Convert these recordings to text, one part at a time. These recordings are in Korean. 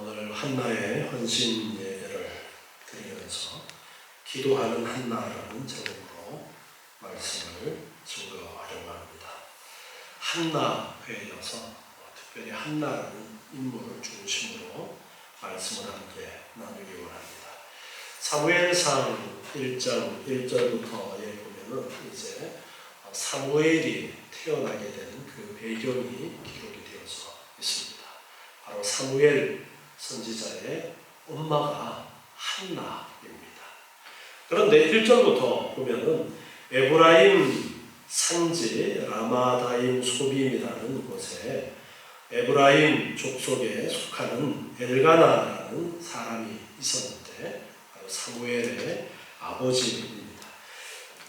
오늘 한나의 헌신 예배를 드리면서 기도하는 한나라는 제목으로 말씀을 증거하려고 합니다. 한나에 이어서 특별히 한나라는 인물을 중심으로 말씀을 함께 나누기 원합니다. 사무엘상 1장 1절부터에 보면은 이제 사무엘이 태어나게 된 그 배경이 기록이 되어서 있습니다. 바로 사무엘 선지자의 엄마가 한나입니다. 그런데 1절부터 보면은 에브라임 산지 라마다임 소빔이라는 곳에 에브라임 족속에 속하는 엘가나라는 사람이 있었는데 바로 사무엘의 아버지입니다.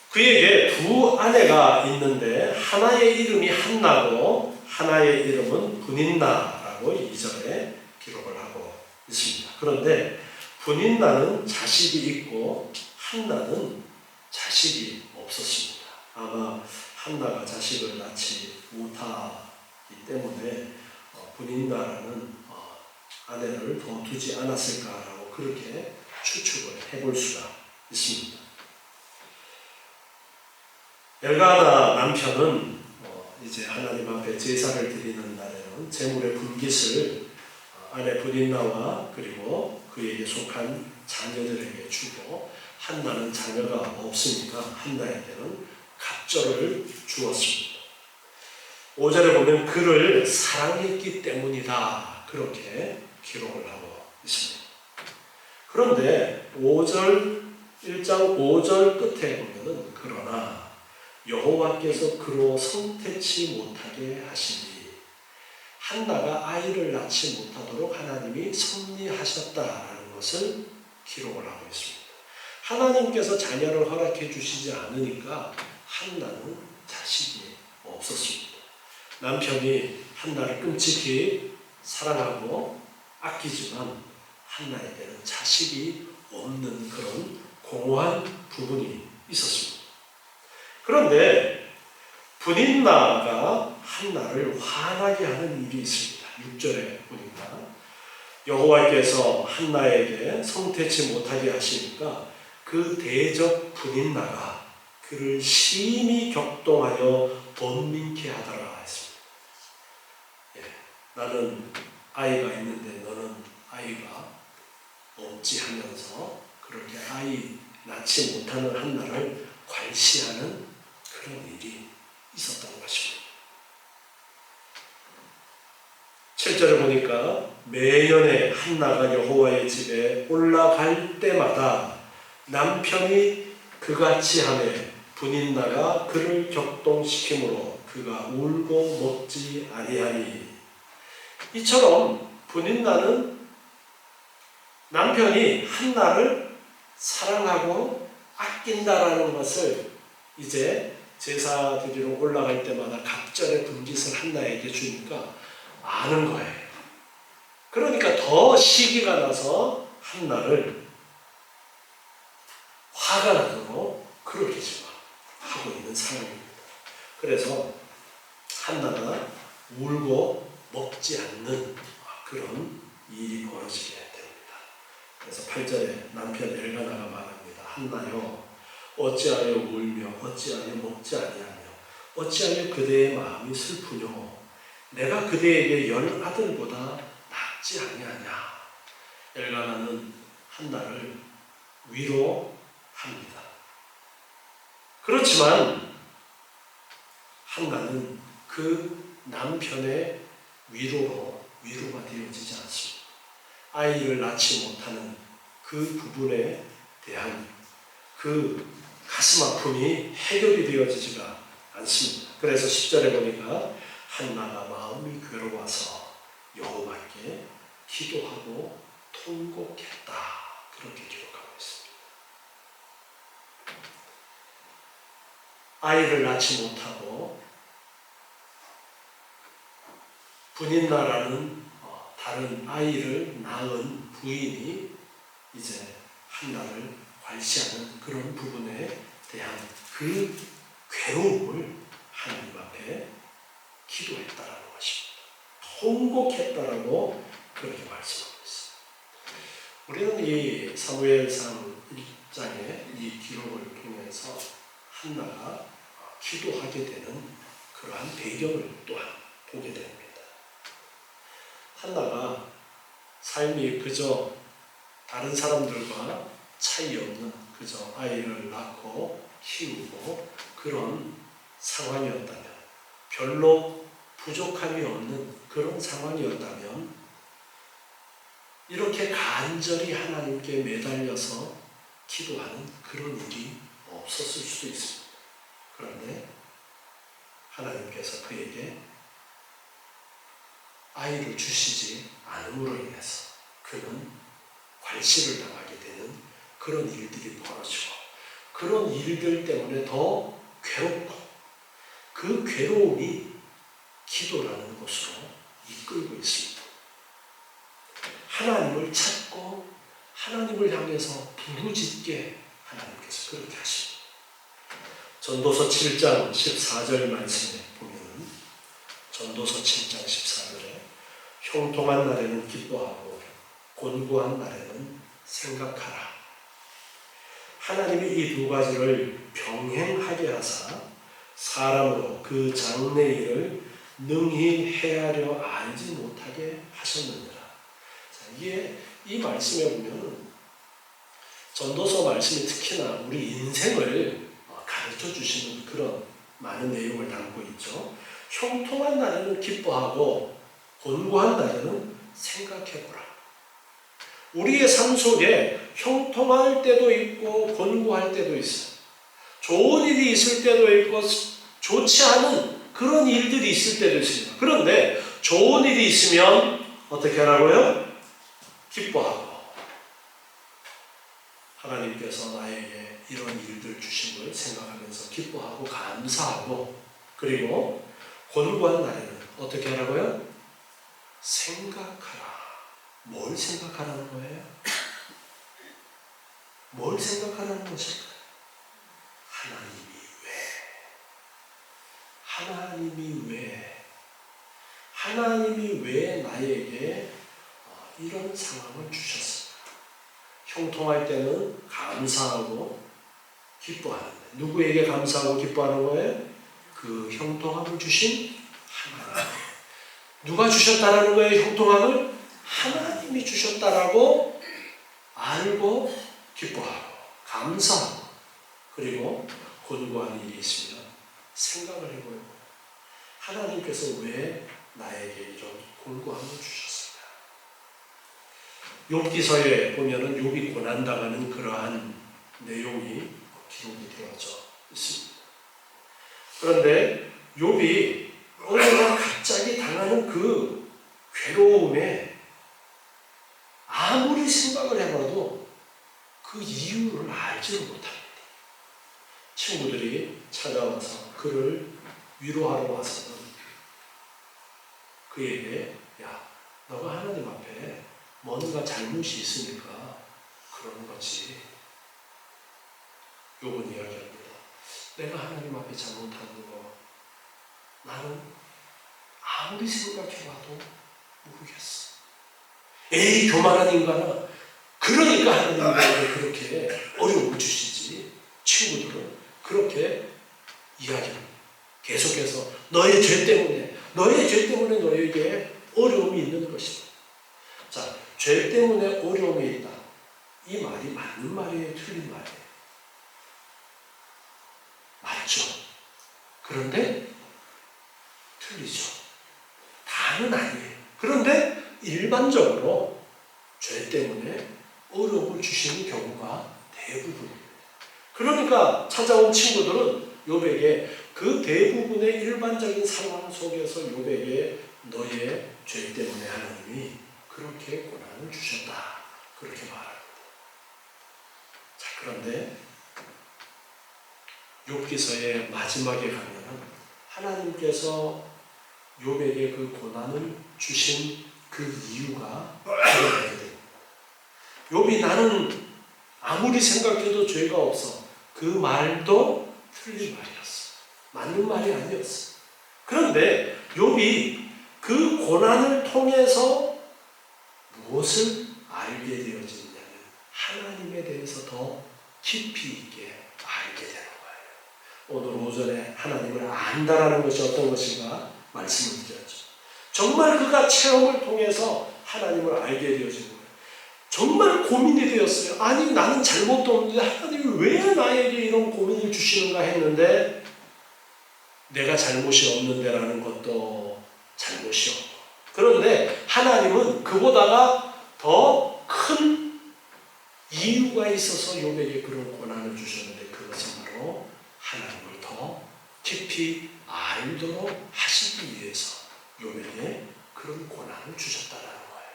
그에게 두 아내가 있는데 하나의 이름이 한나고 하나의 이름은 분인나라고 2절에 기록을 하고 있습니다. 그런데 분인나는 자식이 있고 한나는 자식이 없었습니다. 아마 한나가 자식을 낳지 못하기 때문에 분인나라는 아내를 더 두지 않았을까라고 그렇게 추측을 해볼 수가 있습니다. 엘가나 남편은 이제 하나님 앞에 제사를 드리는 날에는 제물의 분깃을 아내 분인나와 그리고 그에게 속한 자녀들에게 주고 한나는 자녀가 없으니까 한나에게는 갑절을 주었습니다. 5절에 보면 그를 사랑했기 때문이다 그렇게 기록을 하고 있습니다. 그런데 1장 5절 끝에 보면은 그러나 여호와께서 그로 성태치 못하게 하시니 한나가 아이를 낳지 못하도록 하나님이 섭리하셨다라는 것을 기록을 하고 있습니다. 하나님께서 자녀를 허락해 주시지 않으니까 한나는 자식이 없었습니다. 남편이 한나를 끔찍히 사랑하고 아끼지만 한나에게는 자식이 없는 그런 공허한 부분이 있었습니다. 그런데 분인나가 한나를 화나게 하는 일이 있습니다. 6절에 보니까 여호와께서 한나에게 성태치 못하게 하시니까 그 대적 분인나가 그를 심히 격동하여 번민케 하더라 했습니다. 나는 아이가 있는데 너는 아이가 없지 하면서 그렇게 아이 낳지 못하는 한나를 괄시하는 그런 일이 있었던 것입니다. 7절에 보니까 매년에 한나가 여호와의 집에 올라갈 때마다 남편이 그같이 하매 분인나가 그를 격동시키므로 그가 울고 먹지 아니하니. 이처럼 분인나는 남편이 한나를 사랑하고 아낀다라는 것을 이제 제사 드리러 올라갈 때마다 갑절의 분깃을 한나에게 주니까 아는 거예요. 그러니까 더 시기가 나서 한나를 화가 나도록 그렇게 지금 하고 있는 상황입니다. 그래서 한나가 울고 먹지 않는 그런 일이 벌어지게 됩니다. 그래서 8절에 남편 엘가나가 말합니다. 한나여 어찌하여 울며 어찌하여 먹지 아니하며 어찌하여 그대의 마음이 슬프뇨. 내가 그대에게 10 아들보다 낫지 아니하냐. 엘가나는 한나를 위로합니다. 그렇지만 한나는 그 남편의 위로가 되어지지 않습니다. 아이를 낳지 못하는 그 부분에 대한 그 가슴 아픔이 해결이 되어지지가 않습니다. 그래서 10절에 보니까 한나가 마음이 괴로워서 여호와께 기도하고 통곡했다 그렇게 기록하고 있습니다. 아이를 낳지 못하고 분인나라는 다른 아이를 낳은 부인이 이제 한나를 괄시하는 그런 부분에 대한 그 괴로움을 하나님 앞에 기도했다라는 것입니다. 통곡했다라고 그렇게 말씀하고 있습니다. 우리는 이 사무엘상 1장의 이 기록을 통해서 한나가 기도하게 되는 그러한 배경을 또한 보게 됩니다. 한나가 삶이 그저 다른 사람들과 차이 없는 그저 아이를 낳고 키우고 그런 상황이었다면, 별로 부족함이 없는 그런 상황이었다면 이렇게 간절히 하나님께 매달려서 기도하는 그런 일이 없었을 수도 있습니다. 그런데 하나님께서 그에게 아이를 주시지 않음으로 인해서 그는 괄시를 당하게 되는 그런 일들이 벌어지고, 그런 일들 때문에 더 괴롭고, 그 괴로움이 기도라는 곳으로 이끌고 있습니다. 하나님을 찾고 하나님을 향해서 부르짖게 하나님께서 그렇게 하십니다. 전도서 7장 14절 말씀에 보면은, 전도서 7장 14절에 형통한 날에는 기뻐하고 곤고한 날에는 생각하라. 하나님이 이 두 가지를 병행하게 하사 사람으로 그 장래 일을 능히 헤아려 알지 못하게 하셨느니라. 자, 이게 이 말씀에 보면 전도서 말씀이 특히나 우리 인생을 가르쳐 주시는 그런 많은 내용을 담고 있죠. 형통한 날에는 기뻐하고 곤고한 날에는 생각해보라. 우리의 삶 속에 형통할 때도 있고 곤고할 때도 있어요. 좋은 일이 있을 때도 있고 좋지 않은 그런 일들이 있을 때도 있습니다. 그런데 좋은 일이 있으면 어떻게 하라고요? 기뻐하고, 하나님께서 나에게 이런 일들 주신 걸 생각하면서 기뻐하고 감사하고, 그리고 곤고한 날에는 어떻게 하라고요? 생각하라. 뭘 생각하라는 거예요? 뭘 생각하라는 것일까요? 하나님이 왜 나에게 이런 상황을 주셨을까? 형통할 때는 감사하고 기뻐하는데, 누구에게 감사하고 기뻐하는 거예요? 그 형통함을 주신 하나님. 누가 주셨다라는 거예요? 형통함을 하나님이 주셨다라고 알고 기뻐하고 감사하고, 그리고 곤고한 일이 있으면 생각을 해보고, 하나님께서 왜 나에게 이런 곤고함을 주셨을까? 욥기서에 보면은 욥이 고난당하는 그러한 내용이 기록이 되어져 있습니다. 그런데 욥이 어느 날 갑자기 당하는 그 괴로움에 아무리 생각을 해봐도 그 이유를 알지를 못합니다. 친구들이 찾아와서 그를 위로하러 와서는 그에게, 야, 너가 하나님 앞에 뭔가 잘못이 있으니까 그러는 거지. 욥은 이야기합니다. 내가 하나님 앞에 잘못하는 거 나는 아무리 생각해봐도 모르겠어. 에이, 교만한 인간아. 그러니까 하나님이 나에게 그렇게 어려움을 주시지. 친구들은 그렇게 이야기합니다. 계속해서 너의 죄 때문에 너에게 어려움이 있는 것이다. 자, 죄 때문에 어려움이 있다. 이 말이 맞는 말이에요? 틀린 말이에요? 맞죠. 그런데 틀리죠. 다는 아니에요. 그런데 일반적으로 죄 때문에 어려움을 주시는 경우가 대부분입니다. 그러니까 찾아온 친구들은 욥에게 그 대부분의 일반적인 상황 속에서 욥에게 너의 죄 때문에 하나님이 그렇게 고난을 주셨다, 그렇게 말합니다. 자, 그런데 욥기서의 마지막에 가면은 하나님께서 욥에게 그 고난을 주신 그 이유가 드러나게 됩니다. 욥이 나는 아무리 생각해도 죄가 없어. 그 말도 틀린 말이었어. 맞는 말이 아니었어. 그런데 욥이 그 고난을 통해서 무엇을 알게 되어지느냐면 하나님에 대해서 더 깊이 있게 알게 되는 거예요. 오늘 오전에 하나님을 안다라는 것이 어떤 것인가 말씀을 드렸죠. 정말 그가 체험을 통해서 하나님을 알게 되어진 거예요. 정말 고민이 되었어요. 아니 나는 잘못도 없는데 하나님이 왜 나에게 이런 고민을 주시는가 했는데 내가 잘못이 없는데라는 것도 잘못이 없고 그런데 하나님은 그보다가 더 큰 이유가 있어서 욥에게 그런 고난을 주셨는데 그것은 바로 하나님을 더 깊이 알도록 하시기 위해서 욥에게 그런 고난을 주셨다라는 거예요.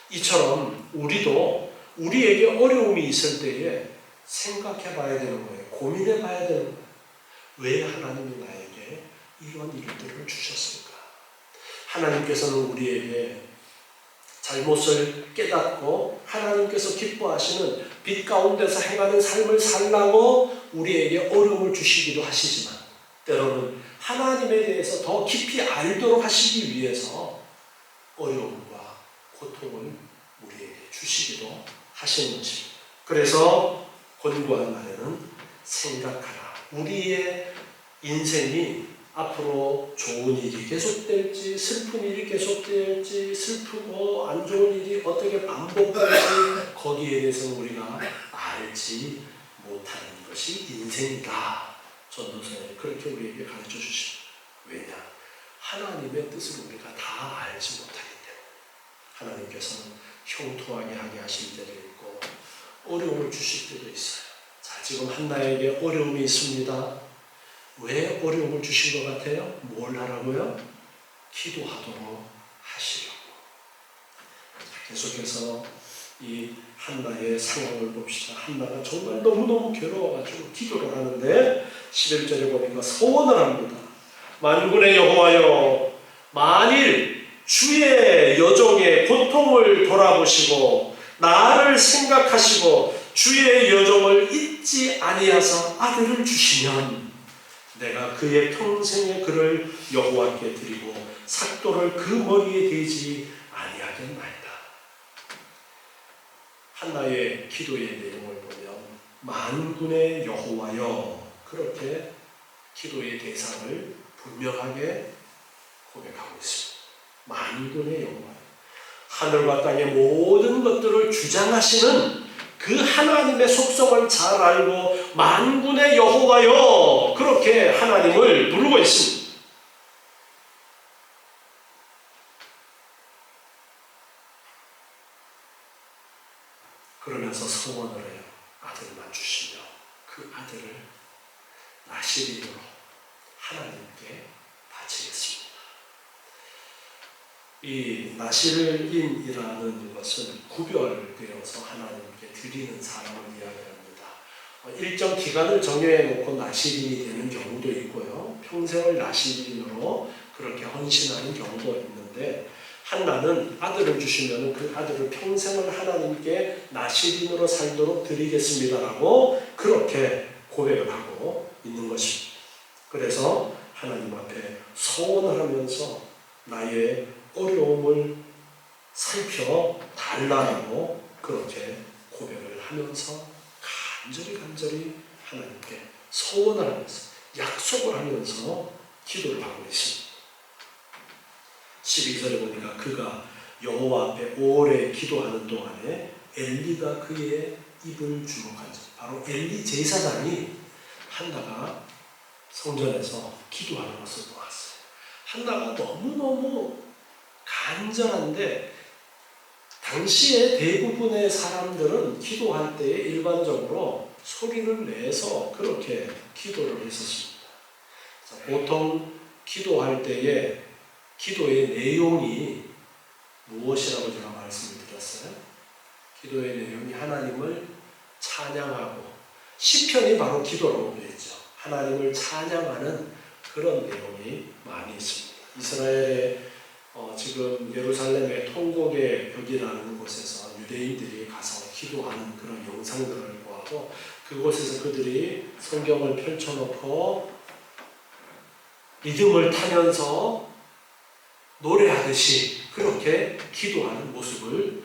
이처럼 우리도 우리에게 어려움이 있을 때에 생각해 봐야 되는 거예요. 고민해 봐야 되는 거예요. 왜 하나님이 나에게 이런 일들을 주셨을까? 하나님께서는 우리에게 잘못을 깨닫고 하나님께서 기뻐하시는 빛 가운데서 행하는 삶을 살라고 우리에게 어려움을 주시기도 하시지만 때로는 하나님에 대해서 더 깊이 알도록 하시기 위해서 어려움과 고통을 우리에게 주시기도 하시는 것입니다. 그래서 권고한 말에는 생각하라. 우리의 인생이 앞으로 좋은 일이 계속될지 슬픈 일이 계속될지 슬프고 안 좋은 일이 어떻게 반복될지 거기에 대해서 우리가 알지 못하는 것이 인생이다. 전도서에 그렇게 우리에게 가르쳐 주십니다. 왜냐? 하나님의 뜻을 우리가 다 알지 못하기 때문에 하나님께서는 형통하게 하게 하실 때도 있고 어려움을 주실 때도 있어요. 자, 지금 한나에게 어려움이 있습니다. 왜 어려움을 주신 것 같아요? 뭘 하라고요? 기도하도록 하시려고. 계속해서 이 한나의 상황을 봅시다. 한나가 정말 너무너무 괴로워가지고 기도를 하는데 11절에 보니까 서원을 합니다. 만군의 여호와여, 만일 주의 여종의 고통을 돌아보시고 나를 생각하시고 주의 여종을 잊지 아니하사 아들을 주시면 내가 그의 평생의 그를 여호와께 드리고 삭도를 그 머리에 대지 아니하겠나이다. 한나의 기도의 내용을 보면 만군의 여호와여 그렇게 기도의 대상을 분명하게 고백하고 있습니다. 만군의 여호와여, 하늘과 땅의 모든 것들을 주장하시는 그 하나님의 속성을 잘 알고 만군의 여호와여 그렇게 하나님을 부르고 있습니다. 그러면서 서원을 해요. 아들만 주시며 그 아들을 나시린으로 하나님께 바치겠습니다. 이 나시린이라는 것은 구별되어서 하나님께 드리는 사람을 이야기합니다. 일정 기간을 정해 놓고 나시린이 되는 경우도 있고요. 평생을 나시린으로 그렇게 헌신하는 경우도 있는데 한나는 아들을 주시면 그 아들을 평생을 하나님께 나시린으로 살도록 드리겠습니다라고 그렇게 고백을 하고 있는 것입니다. 그래서 하나님 앞에 서원을 하면서 나의 어려움을 살펴달라고 그렇게 고백을 하면서 간절히 하나님께 서원을 하면서 약속을 하면서 기도를 하고 있습니다. 12절에 보니까 그가 여호와 앞에 오래 기도하는 동안에 엘리가 그의 입을 주목한 적, 바로 엘리 제사장이 한나가 성전에서 기도하는 것을 보았어요. 한나가 너무너무 간절한데 당시에 대부분의 사람들은 기도할 때 일반적으로 소리를 내서 그렇게 기도를 했었습니다. 보통 기도할 때에 기도의 내용이 무엇이라고 제가 말씀을 드렸어요? 기도의 내용이 하나님을 찬양하고 시편이 바로 기도라고 되어 있죠. 하나님을 찬양하는 그런 내용이 많이 있습니다. 이스라엘의 지금 예루살렘의 통곡의 벽이라는 곳에서 유대인들이 가서 기도하는 그런 영상들을 보아도 그곳에서 그들이 성경을 펼쳐놓고 리듬을 타면서 노래하듯이 그렇게 기도하는 모습을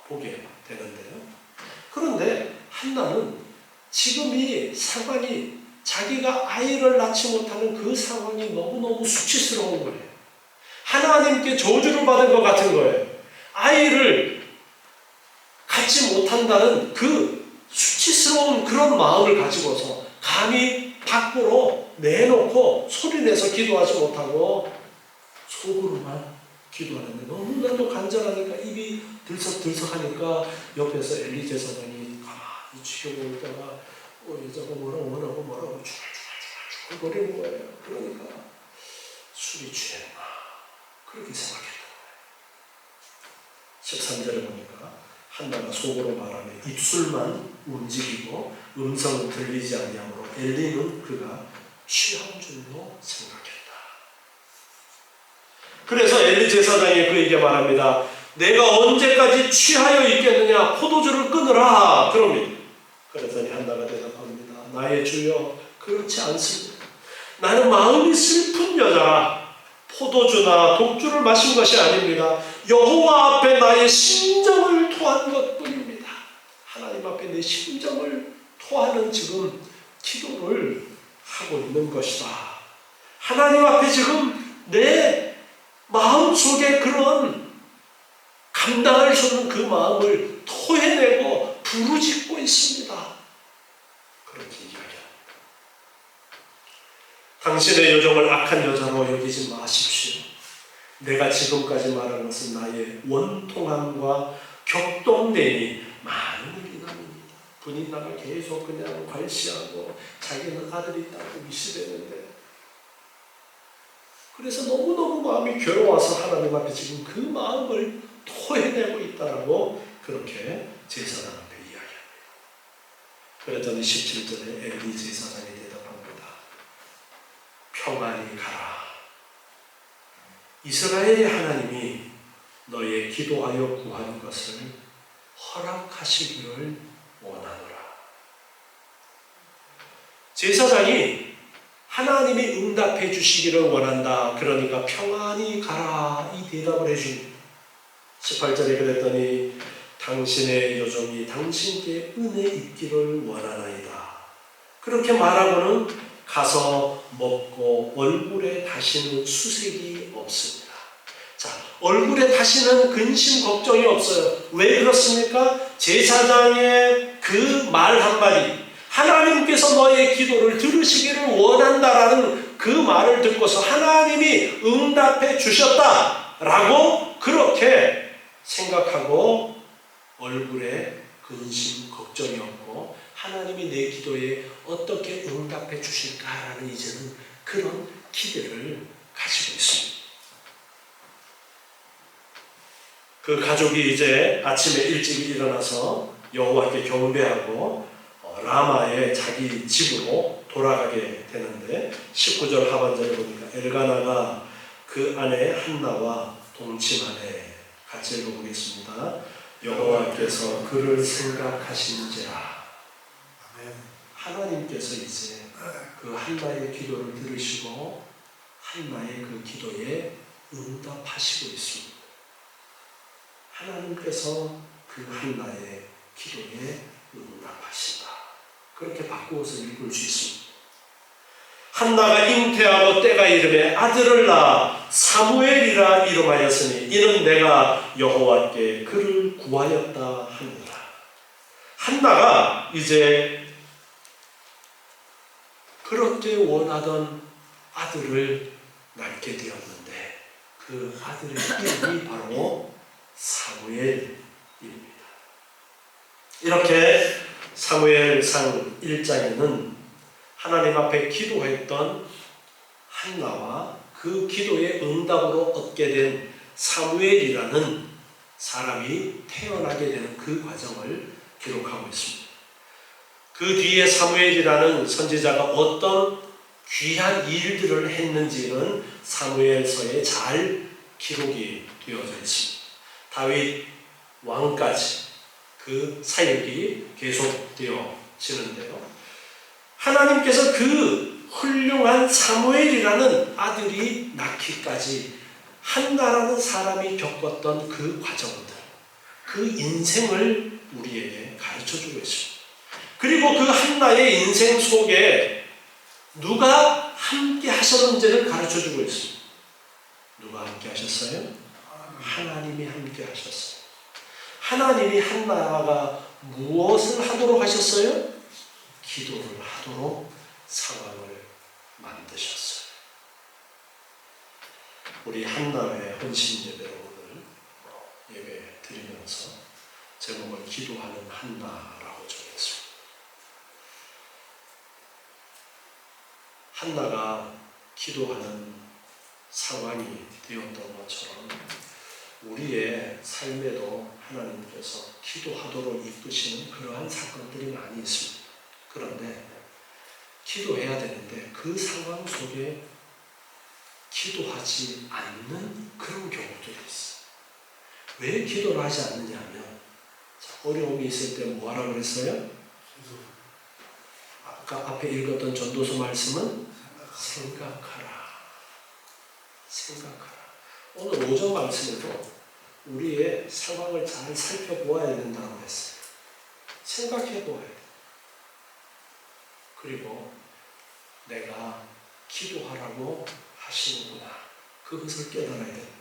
보게 되는데요. 그런데 한나는 지금 이 상황이 자기가 아이를 낳지 못하는 그 상황이 너무너무 수치스러운 거예요. 하나님께 저주를 받은 것 같은 거예요. 아이를 갖지 못한다는 그 수치스러운 그런 마음을 가지고서 감히 밖으로 내놓고 소리내서 기도하지 못하고 속으로만 기도하는데 너무나도 간절하니까 입이 들썩들썩하니까 옆에서 엘리 제사장이 가만히 지켜보고 있다가 여자가 뭐라고 중얼거리는 거예요. 그러니까 술이 취했나 그렇게 생각했던 거예요. 13절에 보니까 한나가 속으로 말하며 입술만 움직이고 음성은 들리지 아니하므로 엘리는 그가 취한 줄로 생각했다. 그래서 엘리 제사장이 그에게 말합니다. 내가 언제까지 취하여 있겠느냐? 포도주를 끊으라. 그럽니다. 그랬더니 한나가 대답합니다. 나의 주여, 그렇지 않습니다. 나는 마음이 슬픈 여자라. 포도주나 독주를 마신 것이 아닙니다. 여호와 앞에 나의 심정을 토한 것뿐입니다. 하나님 앞에 내 심정을 토하는 지금 기도를 하고 있는 것이다. 하나님 앞에 지금 내 마음속에 그런 감당할 수 없는 그 마음을 토해내고 부르짖고 있습니다. 그렇게 이야기합니다. 당신의 여종을 악한 여자로 여기지 마십시오. 내가 지금까지 말한 것은 나의 원통함과 격동됨이 많은 일이랍니다. 분인나가 계속 그냥 괄시하고 자기는 아들이 있다고 미시되는데 그래서 너무너무 마음이 괴로워서 하나님 앞에 지금 그 마음을 토해내고 있다라고 그렇게 제사장 앞에 이야기합니다. 그랬더니 17절에 엘리 제사장이 대답합니다. 평안히 가라. 이스라엘의 하나님이 너의 기도하여 구한 것을 허락하시기를 원하노라. 제사장이 하나님이 응답해 주시기를 원한다. 그러니까 평안히 가라. 이 대답을 해줍니다. 18절에 그랬더니 당신의 여종이 당신께 은혜 있기를 원하나이다. 그렇게 말하고는 가서 먹고 얼굴에 다시는 수색이 없습니다. 자, 얼굴에 다시는 근심 걱정이 없어요. 왜 그렇습니까? 제사장의 그 말 한마디, 하나님께서 너의 기도를 들으시기를 원한다라는 그 말을 듣고서 하나님이 응답해 주셨다라고 그렇게 생각하고 얼굴에 근심 걱정이 없고 하나님이 내 기도에 어떻게 응답해 주실까라는 이제는 그런 기대를 가지고 있습니다. 그 가족이 이제 아침에 일찍 일어나서 여호와께 경배하고 라마의 자기 집으로 돌아가게 되는데 19절 하반절에 보니까 엘가나가 그 아내 한나와 동침하네. 같이 읽어보겠습니다. 여호와께서 그를 생각하시는지라. 하나님께서 이제 그 한나의 기도를 들으시고 한나의 그 기도에 응답하시고 있습니다. 하나님께서 그 한나의 기도에 응답하신다. 그렇게 바꾸어서 읽을 수 있습니다. 한나가 잉태하고 때가 이름에 아들을 낳아 사무엘이라 이름하였으니 이는 내가 여호와께 그를 구하였다 하니라. 한나가 이제 그렇게 원하던 아들을 낳게 되었는데 그 아들의 이름이 바로 사무엘입니다. 이렇게 사무엘상 1장에는 하나님 앞에 기도했던 한나와 그 기도의 응답으로 얻게 된 사무엘이라는 사람이 태어나게 되는 그 과정을 기록하고 있습니다. 그 뒤에 사무엘이라는 선지자가 어떤 귀한 일들을 했는지는 사무엘서에 잘 기록이 되어져 있습니다. 다윗 왕까지 그 사역이 계속되어지는데요. 하나님께서 그 훌륭한 사무엘이라는 아들이 낳기까지 한나라는 사람이 겪었던 그 과정들, 그 그 인생을 우리에게 가르쳐주고 있습니다. 그리고 그 한나의 인생 속에 누가 함께 하셨는지를 가르쳐주고 있습니다. 누가 함께 하셨어요? 하나님이 함께 하셨어요. 하나님이 한나가 무엇을 하도록 하셨어요? 기도를 하도록 상황을 만드셨어요. 우리 한나의 헌신 예배를 오늘 예배 드리면서 제목을 기도하는 한나라고 정했습니다. 한나가 기도하는 상황이 되었던 것처럼 우리의 삶에도 하나님께서 기도하도록 이끄시는 그러한 사건들이 많이 있습니다. 그런데 기도해야 되는데 그 상황 속에 기도하지 않는 그런 경우들이 있어요. 왜 기도를 하지 않느냐 하면 어려움이 있을 때 뭐 하라고 그랬어요? 아까 앞에 읽었던 전도서 말씀은 생각하라. 생각하라. 오늘 오전 말씀에도 우리의 상황을 잘 살펴보아야 된다고 했어요. 생각해 보아야 돼. 그리고 내가 기도하라고 하시는구나. 그것을 깨달아야 됩니다.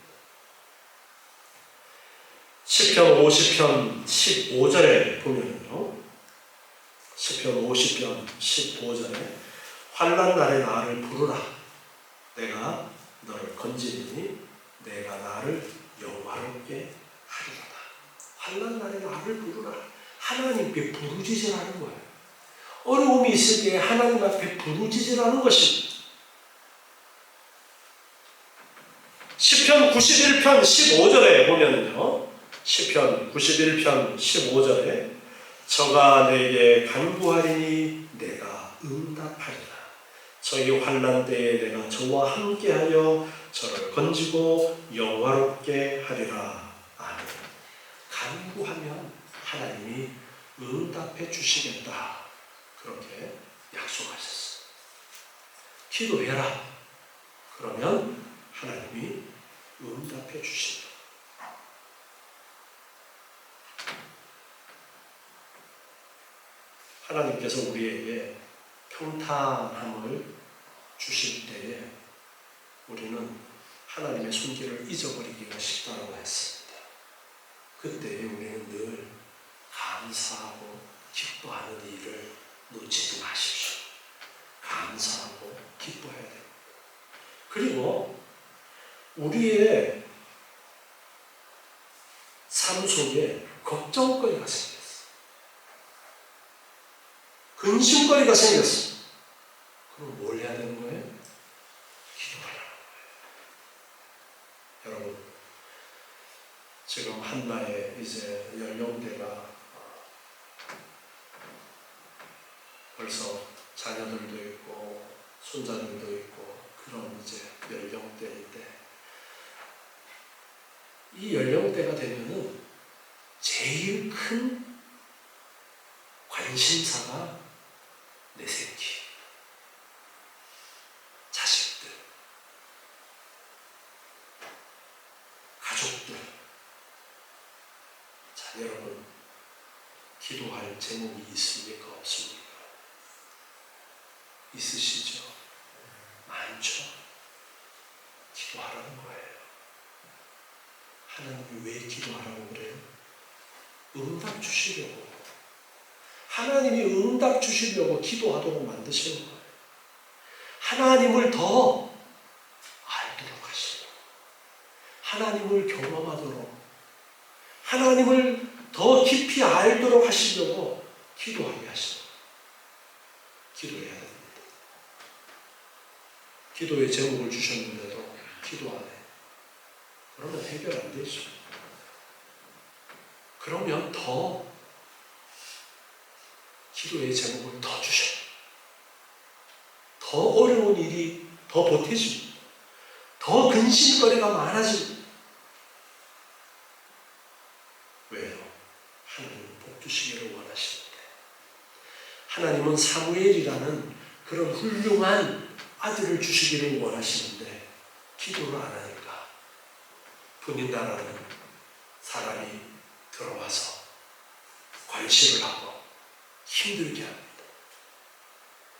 시편 50편 15절에 보면요. 시편 50편 15절에 환난 날에 나를 부르라. 내가 너를 건지리니 내가 나를 영화롭게 하리로다. 환난 날에 나를 부르라. 하나님께 부르짖으라는 거예요. 어려움이 있을 때 하나님 앞에 부르짖으라는 것입니다. 시편 91편 15절에 보면요. 시편 91편 15절에 저가 내게 간구하리니 내가 응답하리라. 저희 환난 때에 내가 저와 함께하여 저를 건지고 영화롭게 하리라. 아멘. 간구하면 하나님이 응답해 주시겠다. 그렇게 약속하셨어요. 기도해라. 그러면 하나님이 응답해 주신다. 하나님께서 우리에게 평탄함을 주실 때에 우리는 하나님의 손길을 잊어버리기가 쉽다고 했습니다. 그때에 우리는 늘 감사하고 기뻐하는 일을 놓치지 마십시오. 감사하고 기뻐해야 됩니다. 그리고 우리의 삶 속에 걱정거리가 생겼어요. 근심거리가 생겼어요. 그럼 뭘 해야 되는 거예요? 기도하라는 거예요. 여러분, 지금 한나의 이제 연령대가 벌써 자녀들도 있고 손자들도 있고 그런 이제 연령대인데 이 연령대가 되면은 제일 큰 관심사가 내 새끼, 자식들, 가족들. 자, 여러분, 기도할 제목이 있습니까? 없습니까? 있으시죠? 많죠? 기도하라는 거예요. 하나님이 왜 기도하라고 그래요? 응답 주시려고. 하나님이 응답 주시려고 기도하도록 만드시는 거예요. 하나님을 더 알도록 하시려고. 하나님을 경험하도록. 하나님을 더 깊이 알도록 하시려고 기도하게 하시는 거예요. 기도해야 됩니다. 기도의 제목을 주셨는데도 기도 안 해. 그러면 해결 안 되죠. 그러면 더 기도의 제목을 더 주셔요. 더 어려운 일이 더 보태집니다. 더 근심거리가 많아집니다. 왜요? 하나님은 복 주시기를 원하시는데 하나님은 사무엘이라는 그런 훌륭한 아들을 주시기를 원하시는데 기도를 안 하니까 분인다라는 사람이 들어와서 과시를 하고 힘들게 합니다.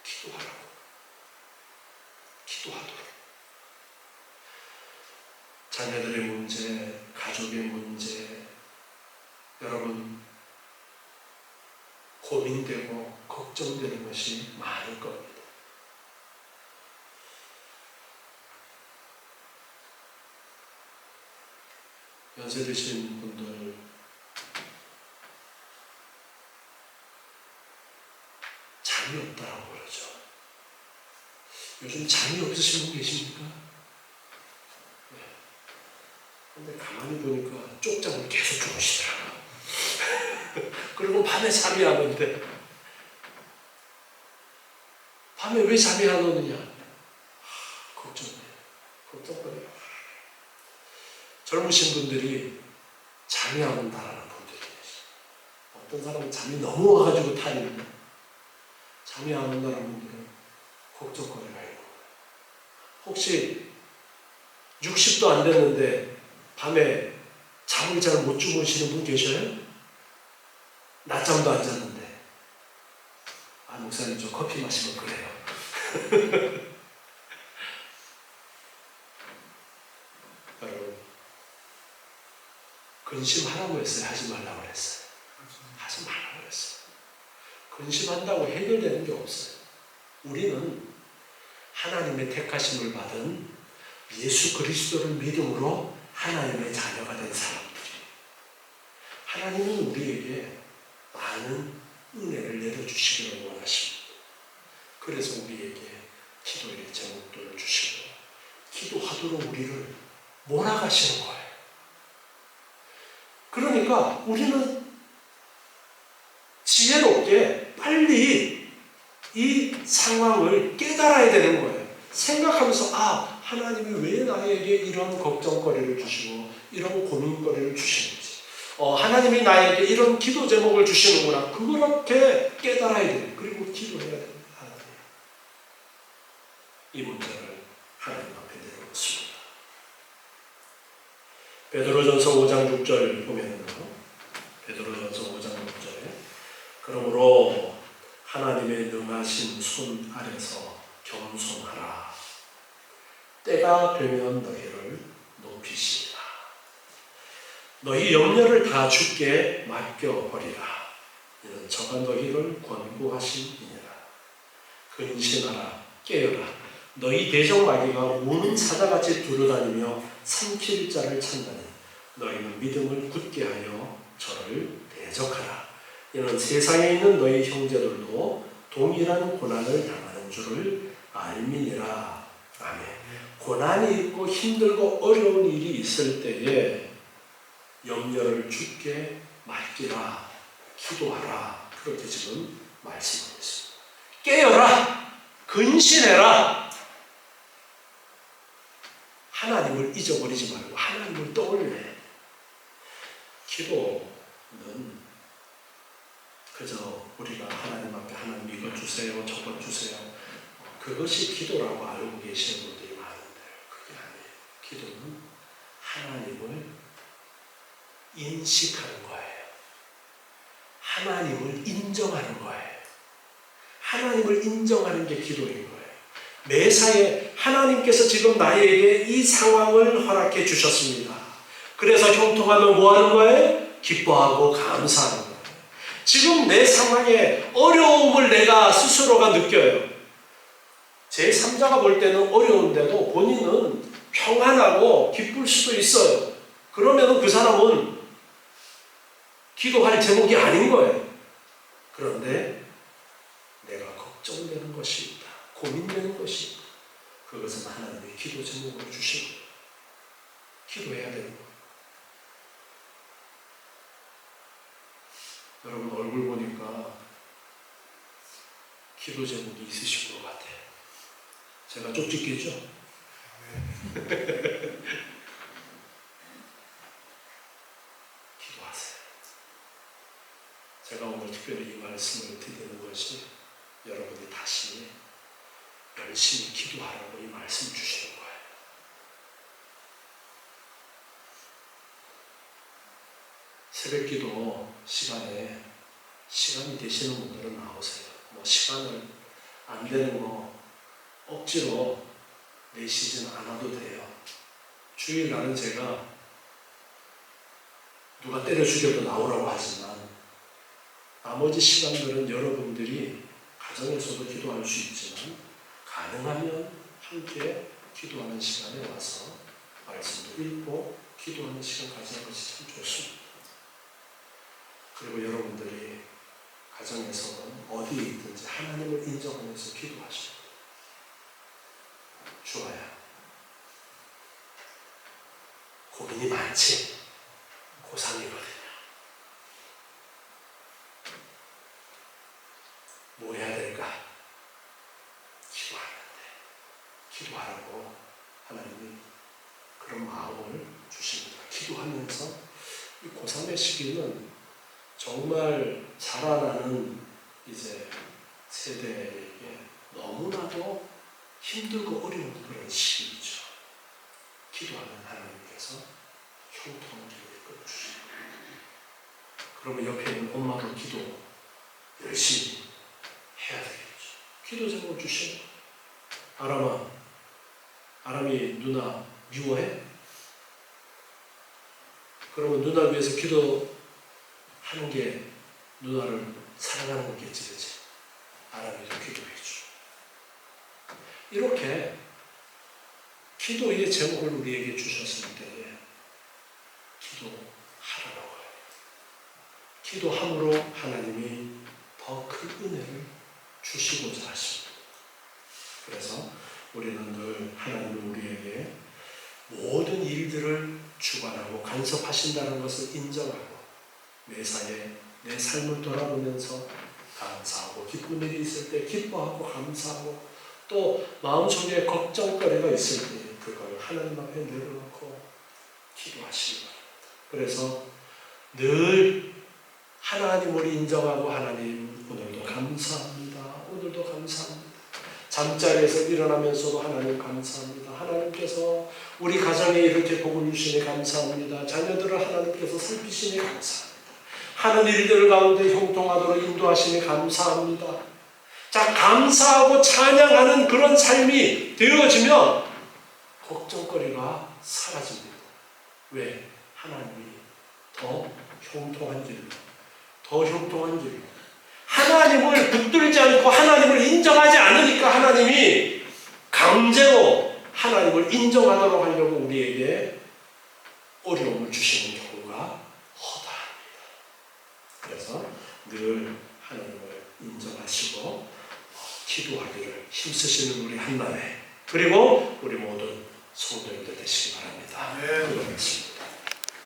기도하라고. 기도하도록. 자녀들의 문제, 가족의 문제, 여러분 고민되고 걱정되는 것이 많을 겁니다. 연세 드신 분들 잠이 없다고 그러죠. 요즘 잠이 없으신 분 계십니까? 네. 근데 가만히 보니까 쪽잠을 계속 주무시더라고요. 그리고 밤에 잠이 안 오는데 밤에 왜 잠이 안 오느냐? 걱정돼요. 걱정거려요. 젊으신 분들이 잠이 안 온다라는 분들이 계세요. 어떤 사람은 잠이 너무 와가지고 탈입니다. 잠이 안 온다는 분들은 걱정거려요. 혹시 60도 안 됐는데 밤에 잠을 잘 못 주무시는 분 계셔요? 낮잠도 안 잤는데. 아, 목사님 저 커피 마시면 그래요. 여러분 근심하라고 했어요? 하지 말라고 했어요? 하지 말라고 했어요. 근심한다고 해결되는 게 없어요. 우리는 하나님의 택하심을 받은 예수 그리스도를 믿음으로 하나님의 자녀가 된 사람들이에요. 하나님은 우리에게 많은 은혜를 내려주시기를 원하십니다. 그래서 우리에게 기도의 제목들을 주시고 기도하도록 우리를 몰아가시는 거예요. 그러니까 우리는 지혜롭게 빨리 이 상황을 깨달아야 되는 거예요. 생각하면서 하나님이 왜 나에게 이런 걱정거리를 주시고 이런 고민거리를 주시는지, 하나님이 나에게 이런 기도 제목을 주시는구나, 그렇게 깨달아야 돼요. 그리고 기도해야 됩니다. 하나님, 이 문제를 하나님 앞에 내려놓습니다. 베드로전서 5장 6절 보면은요, 베드로전서 5장 6절에 그러므로 하나님의 능하신 손 아래서 겸손하라. 때가 되면 너희를 높이시리라. 너희 염려를 다 주께 맡겨버리라. 이는 저가 너희를 권고하심이니라. 근신하라. 깨어라. 너희 대적마귀가 우는 사자같이 두루다니며 삼킬 자를 찾나니 너희는 믿음을 굳게 하여 저를 대적하라. 이는 세상에 있는 너희 형제들도 동일한 고난을 당하는 줄을 알미니라. 아멘. 고난이 있고 힘들고 어려운 일이 있을 때에 염려를 주께 맡기라, 기도하라, 그렇게 지금 말씀하고 있습니다. 깨어라, 근신해라. 하나님을 잊어버리지 말고 하나님을 떠올래. 기도는 그저 우리가 하나님 앞에 하나님 이것 주세요, 저것 주세요, 그것이 기도라고 알고 계시는 분들이 많은데 그게 아니에요. 기도는 하나님을 인식하는 거예요. 하나님을 인정하는 거예요. 하나님을 인정하는 게 기도인 거예요. 매사에 하나님께서 지금 나에게 이 상황을 허락해 주셨습니다. 그래서 형통하면 뭐 하는 거예요? 기뻐하고 감사하는 거예요. 지금 내 상황에 어려움을 내가 스스로가 느껴요. 제3자가 볼 때는 어려운데도 본인은 평안하고 기쁠 수도 있어요. 그러면 그 사람은 기도할 제목이 아닌 거예요. 그런데 내가 걱정되는 것이 있다, 고민되는 것이 있다, 그것은 하나님의 기도 제목으로 주시고 기도해야 되는 거예요. 여러분 얼굴 보니까 기도 제목이 있으신 것 같아요. 제가 쪽집게죠? 기도하세요. 제가 오늘 특별히 이 말씀을 드리는 것이 여러분이 다시 열심히 기도하라고 이 말씀 주시는 거예요. 새벽기도 시간에 시간이 되시는 분들은 나오세요. 뭐 시간을 안 되는 거 억지로 내시지는 않아도 돼요. 주일날은 제가 누가 때려 죽여도 나오라고 하지만 나머지 시간들은 여러분들이 가정에서도 기도할 수 있지만 가능하면 함께 기도하는 시간에 와서 말씀도 읽고 기도하는 시간 가지는 것이 참 좋습니다. 그리고 여러분들이 가정에서는 어디에 있든지 하나님을 인정하면서 기도하시고 좋아요. 고민이 많지? 고상이거든요. 뭐 해야 될까? 기도하라고 하나님이 그런 마음을 주십니다. 기도하면서 이 고3의 시기는 정말 자라나는 이제 세대에게 너무나도 힘들고 어려운 그런 시기죠. 기도하면 하나님께서 형통한 길을 끌어주시고, 그러면 옆에 있는 엄마도 기도 열심히 해야 되겠죠. 기도 제목 주시고, 아람이 누나 미워해? 그러면 누나 위해서 기도하는 게 누나를 사랑하는 거겠지, 그치? 아람이도 기도해줘. 이렇게 기도의 제목을 우리에게 주셨을 때에 기도하라고 해요. 기도함으로 하나님이 더 큰 은혜를 주시고자 하십니다. 그래서 우리는 늘 하나님은 우리에게 모든 일들을 주관하고 간섭하신다는 것을 인정하고 매사에 내 삶을 돌아보면서 감사하고 기쁜 일이 있을 때 기뻐하고 감사하고 또 마음속에 걱정거리가 있을 때 그걸 하나님 앞에 내려놓고 기도하시기 바랍니다. 그래서 늘 하나님을 인정하고 하나님 오늘도 감사합니다. 오늘도 감사합니다. 잠자리에서 일어나면서도 하나님 감사합니다. 하나님께서 우리 가정에 이렇게 복을 주시니 감사합니다. 자녀들을 하나님께서 살피시니 감사합니다. 하는 일들 가운데 형통하도록 인도하시니 감사합니다. 자, 감사하고 찬양하는 그런 삶이 되어지면 걱정거리가 사라집니다. 왜? 하나님이 더 형통한 길로, 더 형통한 길로, 하나님을 붙들지 않고 하나님을 인정하지 않으니까 하나님이 강제로 하나님을 인정하도록 하려고 우리에게 어려움을 주시는 경우가 허다합니다. 그래서 늘 하나님을 인정하시고 기도하기를 힘쓰시는 우리 한나회, 그리고 우리 모든 성도님들 되시기 바랍니다. 기도하겠습니다.